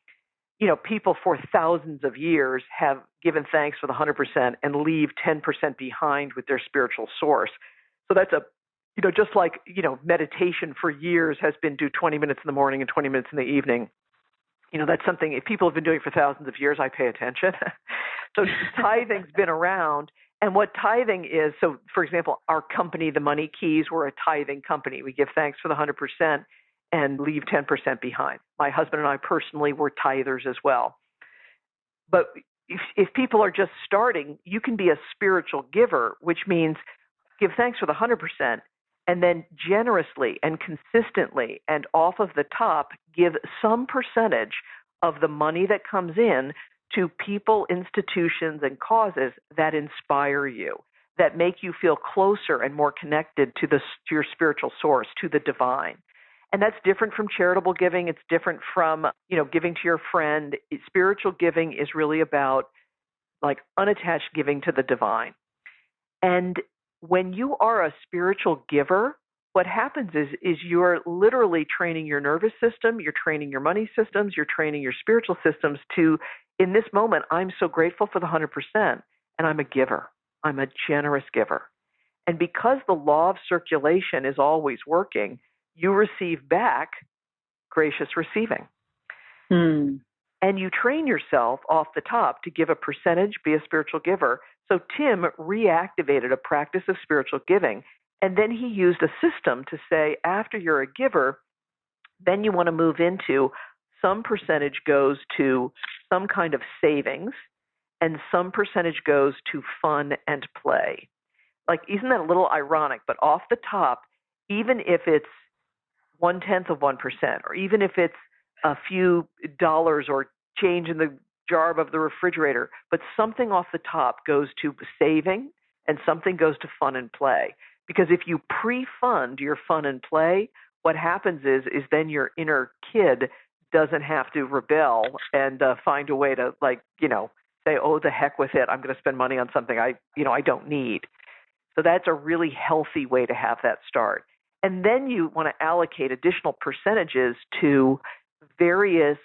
you know, people for thousands of years have given thanks for the 100% and leave 10% behind with their spiritual source. So that's a, you know, just like, you know, meditation for years has been do 20 minutes in the morning and 20 minutes in the evening. You know, that's something, if people have been doing it for thousands of years, I pay attention. So tithing's been around. And what tithing is, so for example, our company, the Money Keys, we're a tithing company. We give thanks for the 100% and leave 10% behind. My husband and I personally were tithers as well. But if people are just starting, you can be a spiritual giver, which means give thanks for the 100% and then generously and consistently and off of the top, give some percentage of the money that comes in to people, institutions, and causes that inspire you, that make you feel closer and more connected to your spiritual source, to the divine. And that's different from charitable giving. It's different from, you know, giving to your friend. Spiritual giving is really about like unattached giving to the divine. And when you are a spiritual giver, what happens is you're literally training your nervous system, you're training your money systems, you're training your spiritual systems to, in this moment, I'm so grateful for the 100%, and I'm a giver. I'm a generous giver. And because the law of circulation is always working, you receive back gracious receiving. And you train yourself off the top to give a percentage, be a spiritual giver. So Tim reactivated a practice of spiritual giving, and then he used a system to say, after you're a giver, then you want to move into some percentage goes to some kind of savings, and some percentage goes to fun and play. Like, isn't that a little ironic? But off the top, even if it's 0.1%, or even if it's a few dollars or change in the jar of the refrigerator, but something off the top goes to saving and something goes to fun and play. Because if you pre-fund your fun and play, what happens is then your inner kid doesn't have to rebel and find a way to, like, you know, say, oh, the heck with it, I'm going to spend money on something I don't need. So that's a really healthy way to have that start. And then you want to allocate additional percentages to various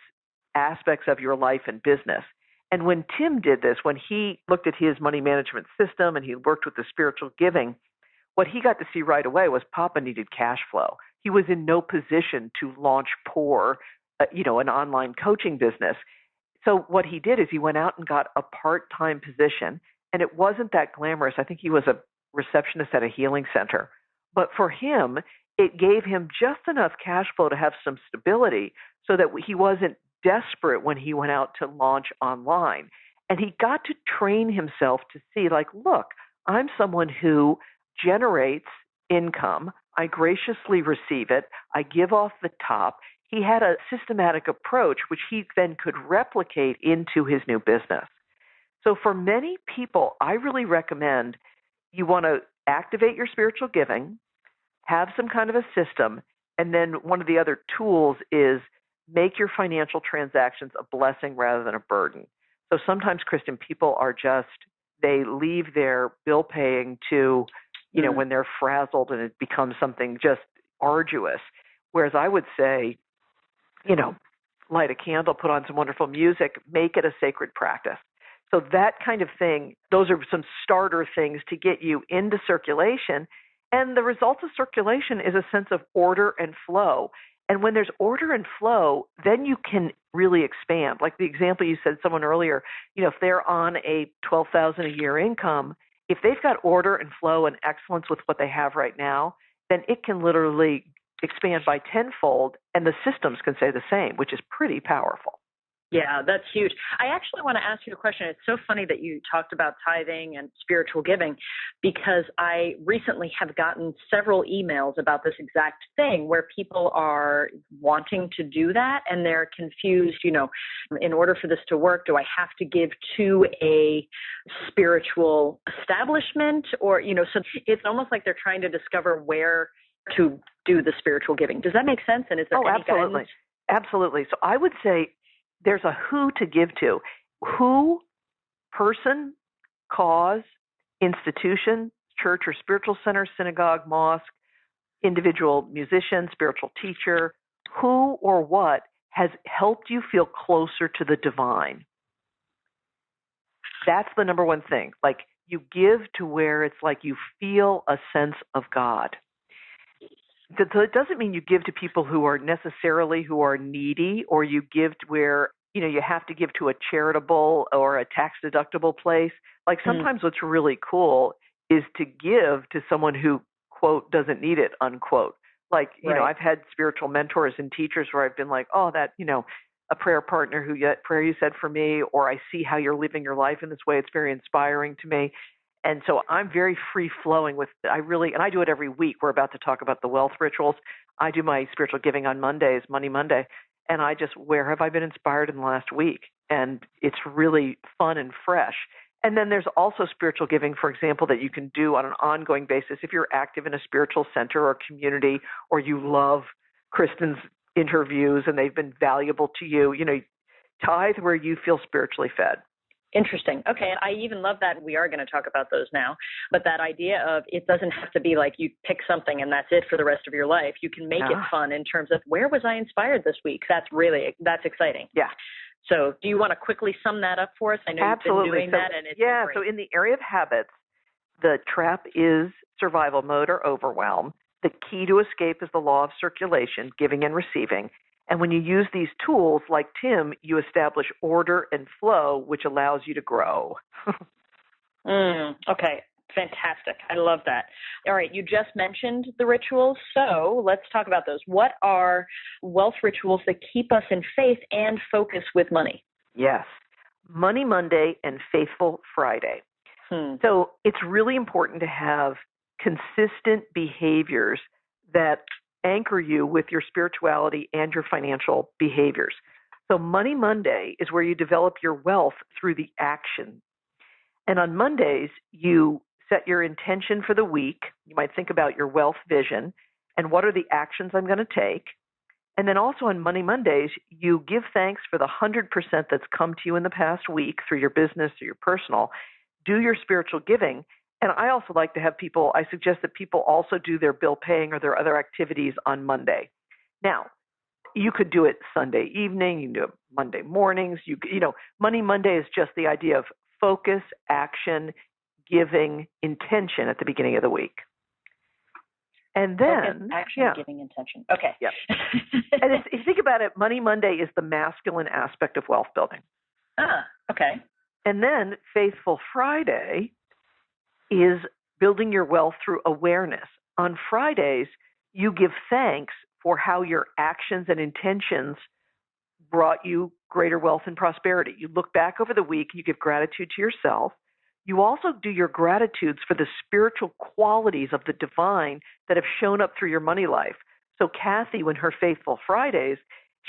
aspects of your life and business. And when Tim did this, when he looked at his money management system and he worked with the spiritual giving, what he got to see right away was Papa needed cash flow. He was in no position to launch an online coaching business. So what he did is he went out and got a part-time position, and it wasn't that glamorous. I think he was a receptionist at a healing center. But for him, it gave him just enough cash flow to have some stability so that he wasn't desperate when he went out to launch online. And he got to train himself to see, like, look, I'm someone who generates income. I graciously receive it. I give off the top. He had a systematic approach, which he then could replicate into his new business. So for many people, I really recommend you want to activate your spiritual giving, have some kind of a system, and then one of the other tools is make your financial transactions a blessing rather than a burden. So sometimes, Kristen, people are just, they leave their bill paying to, when they're frazzled and it becomes something just arduous. Whereas I would say, light a candle, put on some wonderful music, make it a sacred practice. So that kind of thing, those are some starter things to get you into circulation. And the result of circulation is a sense of order and flow. And when there's order and flow, then you can really expand. Like the example you said, someone earlier, if they're on a $12,000 a year income, if they've got order and flow and excellence with what they have right now, then it can literally expand by tenfold, and the systems can say the same, which is pretty powerful. Yeah, that's huge. I actually want to ask you a question. It's so funny that you talked about tithing and spiritual giving, because I recently have gotten several emails about this exact thing where people are wanting to do that and they're confused, in order for this to work, do I have to give to a spiritual establishment or, so it's almost like they're trying to discover where to do the spiritual giving. Does that make sense? And is there any absolutely. guidance? Absolutely. So I would say there's a who to give to. Who, person, cause, institution, church or spiritual center, synagogue, mosque, individual musician, spiritual teacher, who or what has helped you feel closer to the divine. That's the number one thing. Like, you give to where it's like you feel a sense of God. So it doesn't mean you give to people who are needy, or you give to where, you have to give to a charitable or a tax deductible place. Like sometimes what's really cool is to give to someone who, quote, doesn't need it, unquote. Like, I've had spiritual mentors and teachers where I've been like, oh, that, a prayer partner prayer you said for me, or I see how you're living your life in this way. It's very inspiring to me. And so I'm very free-flowing and I do it every week. We're about to talk about the wealth rituals. I do my spiritual giving on Mondays, Money Monday, and where have I been inspired in the last week? And it's really fun and fresh. And then there's also spiritual giving, for example, that you can do on an ongoing basis if you're active in a spiritual center or community, or you love Kristen's interviews and they've been valuable to you. Tithe where you feel spiritually fed. Interesting. Okay. And I even love that. We are going to talk about those now. But that idea of it doesn't have to be like you pick something and that's it for the rest of your life. You can make it fun in terms of where was I inspired this week? That's exciting. Yeah. So do you want to quickly sum that up for us? I know Absolutely. You've been doing that. And it's so in the area of habits, the trap is survival mode or overwhelm. The key to escape is the law of circulation, giving and receiving. And when you use these tools, like Tim, you establish order and flow, which allows you to grow. Okay. Fantastic. I love that. All right. You just mentioned the rituals. So let's talk about those. What are wealth rituals that keep us in faith and focus with money? Yes. Money Monday and Faithful Friday. So it's really important to have consistent behaviors that anchor you with your spirituality and your financial behaviors. So Money Monday is where you develop your wealth through the action. And on Mondays, you set your intention for the week. You might think about your wealth vision and what are the actions I'm going to take. And then also on Money Mondays, you give thanks for the 100% that's come to you in the past week through your business or your personal. Do your spiritual giving. And I also like to have I suggest that people also do their bill paying or their other activities on Monday. Now, you could do it Sunday evening, you can do it Monday mornings. Money Monday is just the idea of focus, action, giving, intention at the beginning of the week. And then, focus, action, giving, intention. Okay. Yeah. And if you think about it, Money Monday is the masculine aspect of wealth building. Okay. And then Faithful Friday is building your wealth through awareness. On Fridays, you give thanks for how your actions and intentions brought you greater wealth and prosperity. You look back over the week, you give gratitude to yourself. You also do your gratitudes for the spiritual qualities of the divine that have shown up through your money life. So Kathy, when her Faithful Fridays,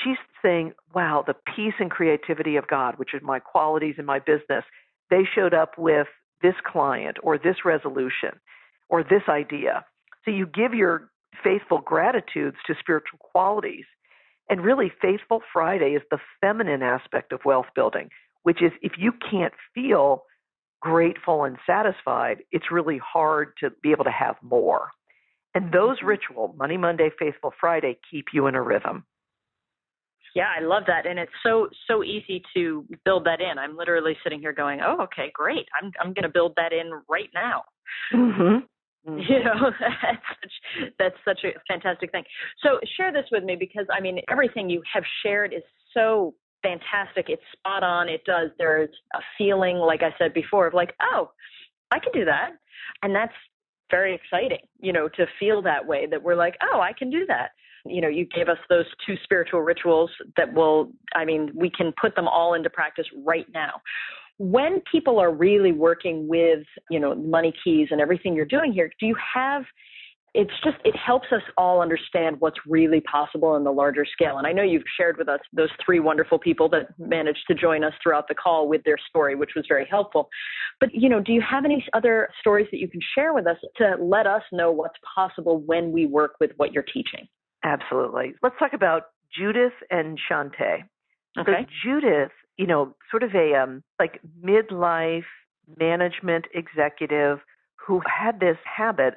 she's saying, wow, the peace and creativity of God, which are my qualities in my business, they showed up with this client or this resolution or this idea. So you give your faithful gratitudes to spiritual qualities. And really, Faithful Friday is the feminine aspect of wealth building, which is if you can't feel grateful and satisfied, it's really hard to be able to have more. And those rituals, Money Monday, Faithful Friday, keep you in a rhythm. Yeah, I love that. And it's so easy to build that in. I'm literally sitting here going, oh, okay, great. I'm going to build that in right now. Mm-hmm. You know, that's such a fantastic thing. So share this with me because, I mean, everything you have shared is so fantastic. It's spot on. It does. There's a feeling, like I said before, of like, oh, I can do that. And that's very exciting, you know, to feel that way, that we're like, oh, I can do that. You know, you gave us those 2 spiritual rituals that will, I mean, we can put them all into practice right now. When people are really working with, you know, money keys and everything you're doing here, do you have, it helps us all understand what's really possible on the larger scale. And I know you've shared with us those 3 wonderful people that managed to join us throughout the call with their story, which was very helpful. But, you know, do you have any other stories that you can share with us to let us know what's possible when we work with what you're teaching? Absolutely. Let's talk about Judith and Shantae. Okay. So Judith, you know, sort of a like midlife management executive who had this habit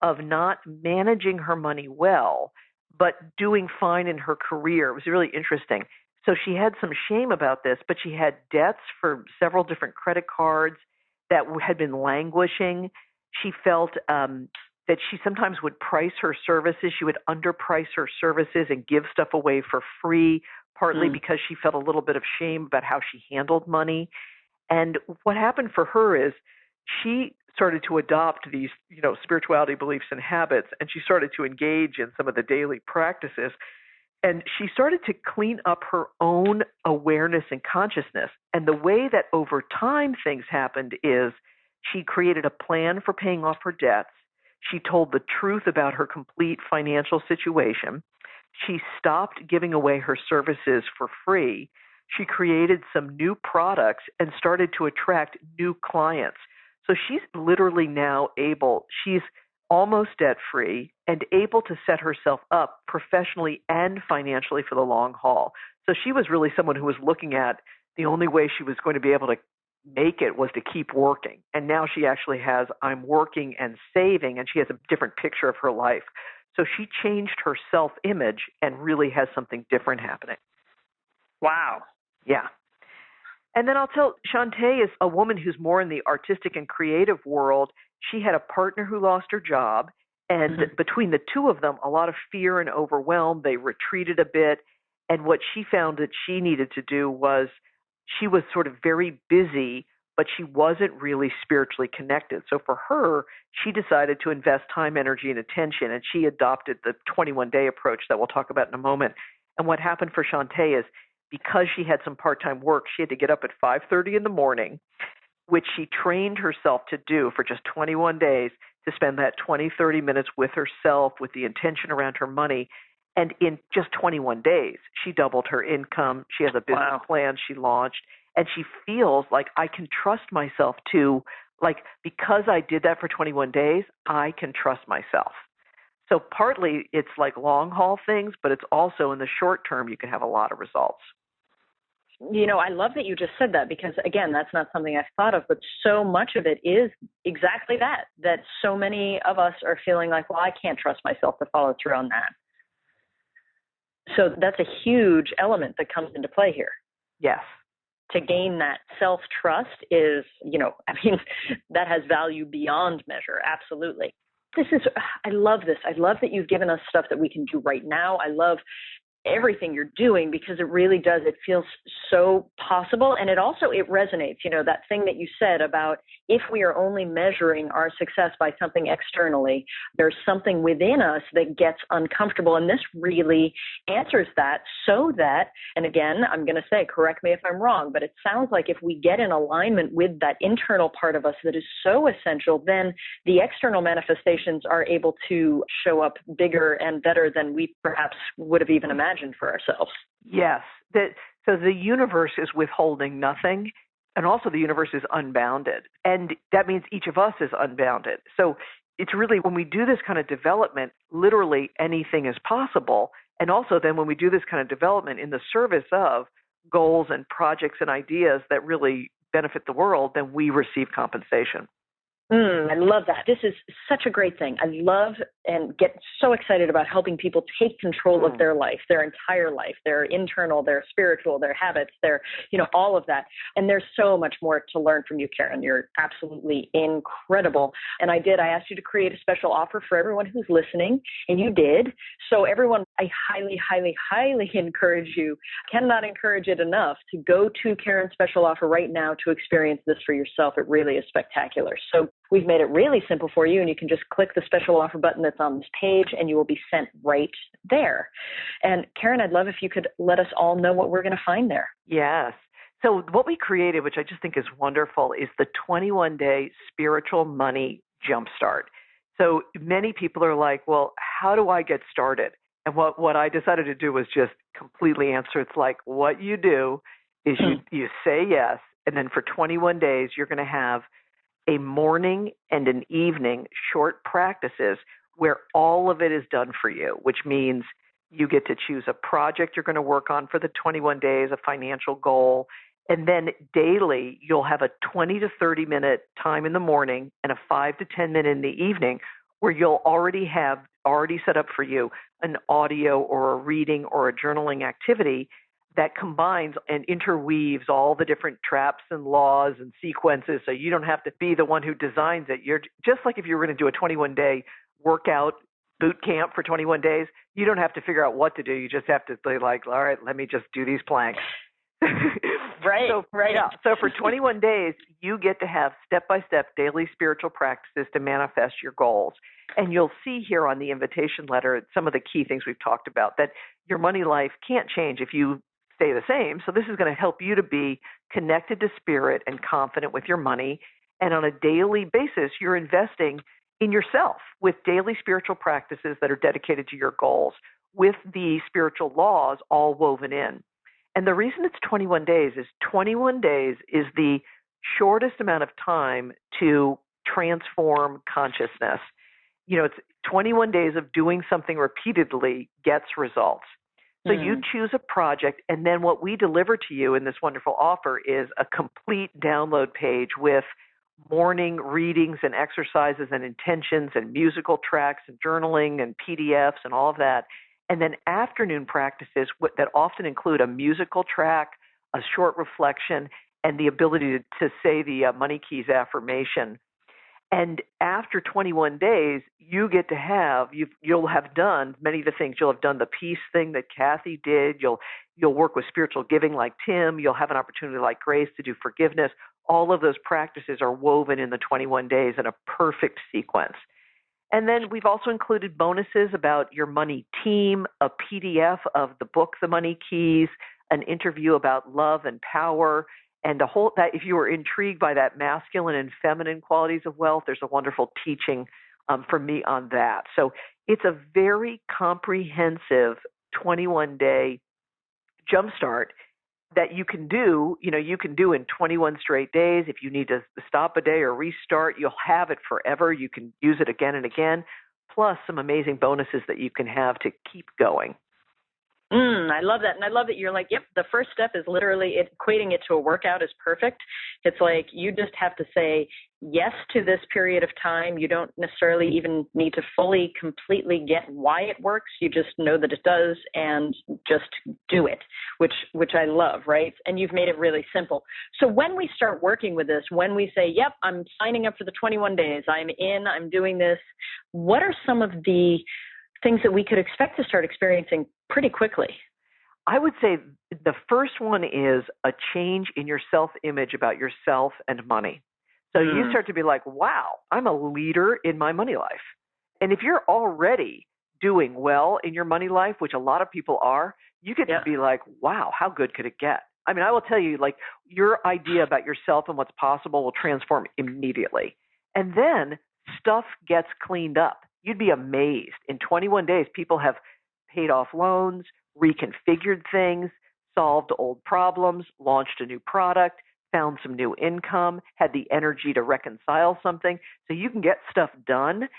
of not managing her money well, but doing fine in her career. It was really interesting. So she had some shame about this, but she had debts for several different credit cards that had been languishing. She felt that she sometimes would price her services. She would underprice her services and give stuff away for free, partly because she felt a little bit of shame about how she handled money. And what happened for her is she started to adopt these, you know, spirituality beliefs and habits, and she started to engage in some of the daily practices. And she started to clean up her own awareness and consciousness. And the way that over time things happened is she created a plan for paying off her debts. She told the truth about her complete financial situation. She stopped giving away her services for free. She created some new products and started to attract new clients. So she's literally now she's almost debt-free and able to set herself up professionally and financially for the long haul. So she was really someone who was looking at the only way she was going to be able to make it was to keep working. And now she actually has, I'm working and saving, and she has a different picture of her life. So she changed her self-image and really has something different happening. Wow. Yeah. And then I'll tell, Shantae is a woman who's more in the artistic and creative world. She had a partner who lost her job, and between the two of them, a lot of fear and overwhelm. They retreated a bit, and what she found that she needed to do was she was sort of very busy, but she wasn't really spiritually connected. So for her, she decided to invest time, energy, and attention, and she adopted the 21-day approach that we'll talk about in a moment. And what happened for Shantae is because she had some part-time work, she had to get up at 5:30 in the morning, which she trained herself to do for just 21 days, to spend that 20-30 minutes with herself with the intention around her money. And in just 21 days, she doubled her income. She has a business plan she launched, and she feels like I can trust myself to, like, because I did that for 21 days, I can trust myself. So partly it's like long haul things, but it's also in the short term, you can have a lot of results. You know, I love that you just said that because, again, that's not something I've thought of, but so much of it is exactly that so many of us are feeling like, well, I can't trust myself to follow through on that. So that's a huge element that comes into play here. Yes. To gain that self-trust is, you know, I mean, that has value beyond measure. Absolutely. I love this. I love that you've given us stuff that we can do right now. I love everything you're doing, because it really does. It feels so possible. And it resonates, that thing that you said about if we are only measuring our success by something externally, there's something within us that gets uncomfortable. And this really answers that, so that, and again, I'm going to say, correct me if I'm wrong, but it sounds like if we get in alignment with that internal part of us that is so essential, then the external manifestations are able to show up bigger and better than we perhaps would have even imagined for ourselves. Yes. So the universe is withholding nothing, and also the universe is unbounded. And that means each of us is unbounded. So it's really, when we do this kind of development, literally anything is possible. And also then when we do this kind of development in the service of goals and projects and ideas that really benefit the world, then we receive compensation. I love that. This is such a great thing. I love and get so excited about helping people take control of their life, their entire life, their internal, their spiritual, their habits, their, all of that. And there's so much more to learn from you, Karen. You're absolutely incredible. And I asked you to create a special offer for everyone who's listening, and you did. So everyone, I highly, highly, highly encourage you, cannot encourage it enough, to go to Karen's special offer right now to experience this for yourself. It really is spectacular. So we've made it really simple for you, and you can just click the special offer button that's on this page, and you will be sent right there. And Karen, I'd love if you could let us all know what we're going to find there. Yes. So what we created, which I just think is wonderful, is the 21-day spiritual money jumpstart. So many people are like, well, how do I get started? And what I decided to do was just completely answer. It's like, what you do is you say yes, and then for 21 days, you're going to have a morning and an evening short practices where all of it is done for you, which means you get to choose a project you're going to work on for the 21 days, a financial goal, and then daily you'll have a 20 to 30 minute time in the morning and a 5 to 10 minute in the evening where you'll already set up for you an audio or a reading or a journaling activity that combines and interweaves all the different traps and laws and sequences, so you don't have to be the one who designs it. You're just like if you were going to do a 21-day workout boot camp for 21 days, you don't have to figure out what to do. You just have to be like, all right, let me just do these planks. Right. Yeah. So for 21 days, you get to have step-by-step daily spiritual practices to manifest your goals. And you'll see here on the invitation letter some of the key things we've talked about, that your money life can't change if you stay the same. So this is going to help you to be connected to spirit and confident with your money. And on a daily basis, you're investing in yourself with daily spiritual practices that are dedicated to your goals, with the spiritual laws all woven in. And the reason it's 21 days is 21 days is the shortest amount of time to transform consciousness. It's 21 days of doing something repeatedly gets results. So you choose a project, and then what we deliver to you in this wonderful offer is a complete download page with morning readings and exercises and intentions and musical tracks and journaling and PDFs and all of that. And then afternoon practices that often include a musical track, a short reflection, and the ability to say the Money Keys affirmation. And after 21 days, you get to you'll have done many of the things. You'll have done the peace thing that Kathy did. You'll work with spiritual giving like Tim. You'll have an opportunity like Grace to do forgiveness. All of those practices are woven in the 21 days in a perfect sequence. And then we've also included bonuses about your money team, a PDF of the book, The Money Keys, an interview about love and power, and that if you were intrigued by that masculine and feminine qualities of wealth, there's a wonderful teaching from me on that. So it's a very comprehensive 21-day jumpstart that you can do in 21 straight days. If you need to stop a day or restart, you'll have it forever. You can use it again and again, plus some amazing bonuses that you can have to keep going. I love that. And I love that you're like, yep, the first step is literally equating it to a workout is perfect. It's like you just have to say yes to this period of time. You don't necessarily even need to fully, completely get why it works. You just know that it does and just do it, which I love, right? And you've made it really simple. So when we start working with this, when we say, yep, I'm signing up for the 21 days, I'm doing this, what are some of the things that we could expect to start experiencing pretty quickly? I would say the first one is a change in your self-image about yourself and money. So you start to be like, wow, I'm a leader in my money life. And if you're already doing well in your money life, which a lot of people are, you get to be like, wow, how good could it get? I mean, I will tell you, like, your idea about yourself and what's possible will transform immediately. And then stuff gets cleaned up. You'd be amazed. In 21 days, people have paid off loans, reconfigured things, solved old problems, launched a new product, found some new income, had the energy to reconcile something. So you can get stuff done.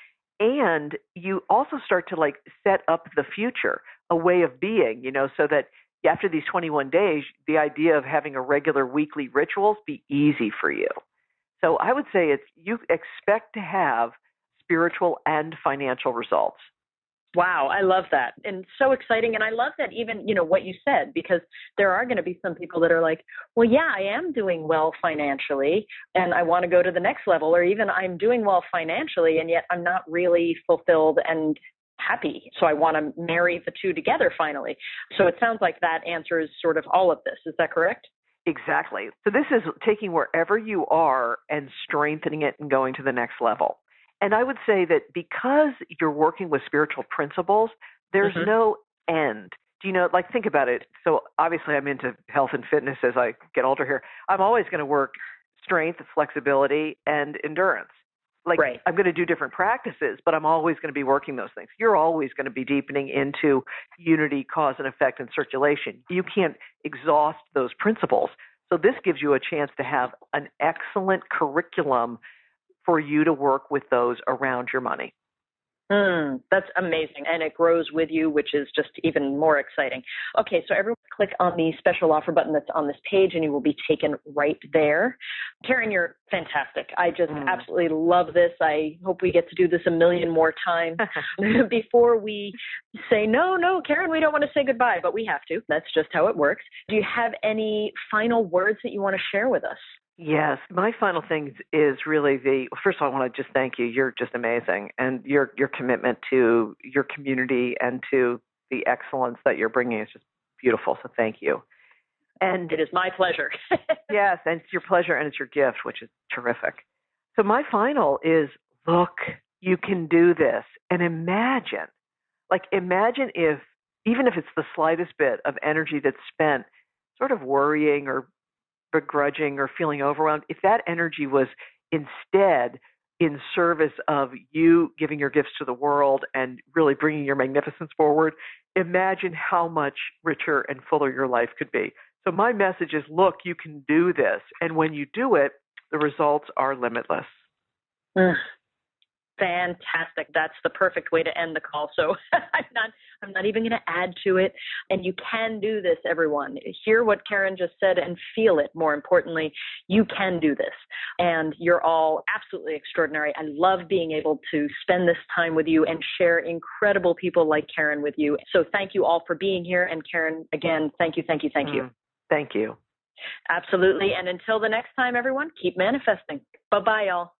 And you also start to like set up the future, a way of being, so that after these 21 days, the idea of having a regular weekly rituals be easy for you. So I would say you expect to have spiritual and financial results. Wow, I love that. And so exciting. And I love that even, what you said, because there are going to be some people that are like, well, yeah, I am doing well financially and I want to go to the next level, or even I'm doing well financially and yet I'm not really fulfilled and happy. So I want to marry the two together finally. So it sounds like that answers sort of all of this. Is that correct? Exactly. So this is taking wherever you are and strengthening it and going to the next level. And I would say that because you're working with spiritual principles, there's no end. Do you know, like, think about it. So obviously I'm into health and fitness as I get older here. I'm always going to work strength, flexibility, and endurance. Like, I'm going to do different practices, but I'm always going to be working those things. You're always going to be deepening into unity, cause and effect, and circulation. You can't exhaust those principles. So this gives you a chance to have an excellent curriculum for you to work with those around your money. That's amazing. And it grows with you, which is just even more exciting. Okay, so everyone click on the special offer button that's on this page and you will be taken right there. Karen, you're fantastic. I just absolutely love this. I hope we get to do this a million more times. Before we say, no, Karen, we don't want to say goodbye, but we have to. That's just how it works. Do you have any final words that you want to share with us? Yes. My final thing is really first of all, I want to just thank you. You're just amazing. And your commitment to your community and to the excellence that you're bringing is just beautiful. So thank you. And it is my pleasure. Yes. And it's your pleasure and it's your gift, which is terrific. So my final is, look, you can do this. And imagine if, even if it's the slightest bit of energy that's spent sort of worrying or begrudging or feeling overwhelmed, if that energy was instead in service of you giving your gifts to the world and really bringing your magnificence forward, imagine how much richer and fuller your life could be. So my message is, look, you can do this. And when you do it, the results are limitless. Fantastic. That's the perfect way to end the call. So I'm not even going to add to it. And you can do this, everyone. Hear what Karen just said and feel it. More importantly, you can do this. And you're all absolutely extraordinary. I love being able to spend this time with you and share incredible people like Karen with you. So thank you all for being here. And Karen, again, thank you. Thank you. Thank you. Absolutely. And until the next time, everyone, keep manifesting. Bye-bye, y'all.